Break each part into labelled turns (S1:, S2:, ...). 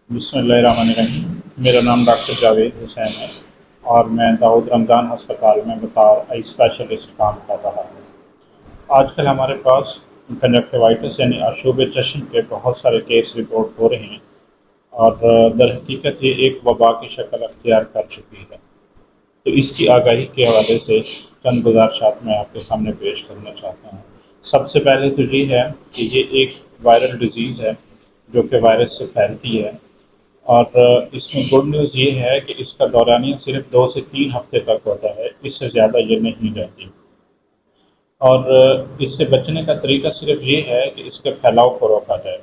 S1: बिस्मिल्लाहिर्रहमानिर्रहीम। मेरा नाम डॉक्टर जावेद हुसैन है और मैं दाऊद रमज़ान अस्पताल में बतौर आई स्पेशलिस्ट काम कर रहा हूँ। आजकल हमारे पास कंजक्टिवाइटिस यानी आशूब चश्म के बहुत सारे केस रिपोर्ट हो रहे हैं और दर हकीकत ये एक वबा की शक्ल अख्तियार कर चुकी है। तो इसकी आगाही के हवाले से चंद गुज़ारिशात मैं आपके सामने पेश करना चाहता हूँ। सबसे पहले तो ये है कि ये एक वायरल डिज़ीज़ है जो कि वायरस से फैलती है और इसमें गुड न्यूज़ ये है कि इसका दौरानिया सिर्फ 2 से 3 हफ्ते तक होता है, इससे ज़्यादा ये नहीं रहती। और इससे बचने का तरीका सिर्फ ये है कि इसके फैलाव को रोका जाए।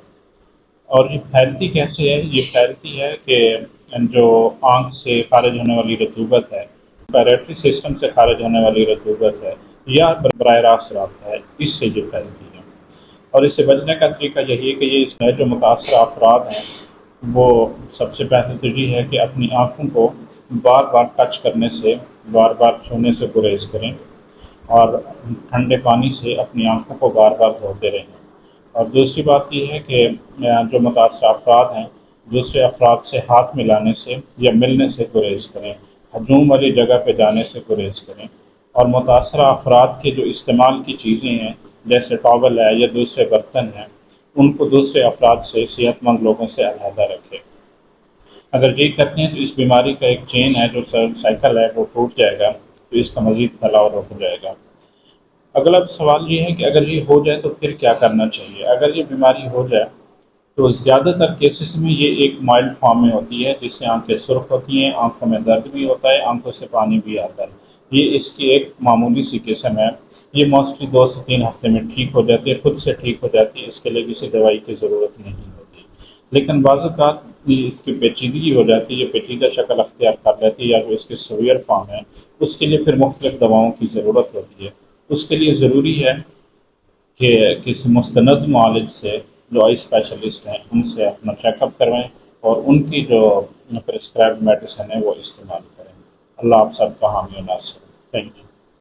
S1: और ये फैलती कैसे है? ये फैलती है कि जो आँख से खारिज होने वाली रतूबत है, रेस्पिरेटरी सिस्टम से खारिज होने वाली रतूबत है या बराह रास्त रबता है, इससे ये फैलती है। और इससे बचने का तरीका यही है कि ये इसमें जो मुतासर अफराद हैं वो सबसे पहले तो ये है कि अपनी आँखों को बार बार टच करने से, बार बार छूने से गुरेज करें और ठंडे पानी से अपनी आँखों को बार बार धोते रहें। और दूसरी बात ये है कि जो मुतासर अफराद हैं दूसरे अफराद से हाथ मिलाने से या मिलने से गुरेज करें, हजूम वाली जगह पर जाने से गुरेज करें। और मुतासर अफराद के जो इस्तेमाल की चीज़ें हैं जैसे टॉवल है या दूसरे बर्तन हैं, उनको दूसरे अफराद से, सेहतमंद लोगों से अलहदा रखें। अगर ये करते हैं तो इस बीमारी का एक चेन है, जो साइकिल है, वो टूट जाएगा, तो इसका मज़ीद फैलाव रुक जाएगा। अगला सवाल ये है कि अगर ये हो जाए तो फिर क्या करना चाहिए? अगर ये बीमारी हो जाए तो ज़्यादातर केसेस में ये एक माइल्ड फॉर्म में होती है, जिससे आंखें सुर्ख होती हैं, आंखों में दर्द भी होता है, आंखों से पानी भी आता है। ये इसकी एक मामूली सी किस्म है। ये मोस्टली 2 से 3 हफ्ते में ठीक हो जाती है, खुद से ठीक हो जाती है, इसके लिए किसी दवाई की ज़रूरत नहीं होती। लेकिन बाज़ औक़ात ये इसकी पेचीदगी हो जाती है, ये पेचीदा शक्ल अख्तियार कर लेती है, या जो इसकी सीवियर फॉर्म है उसके लिए फिर मुख्तलिफ दवाओं की ज़रूरत होती है। उसके लिए ज़रूरी है कि किसी मुस्तनद मुआलिज से, जो आई स्पेशलिस्ट हैं, उनसे अपना चेकअप करवाएं और उनकी जो प्रिस्क्राइब्ड मेडिसिन है वो इस्तेमाल करें। अल्लाह आप सबका हामी और नासिर। Thank you.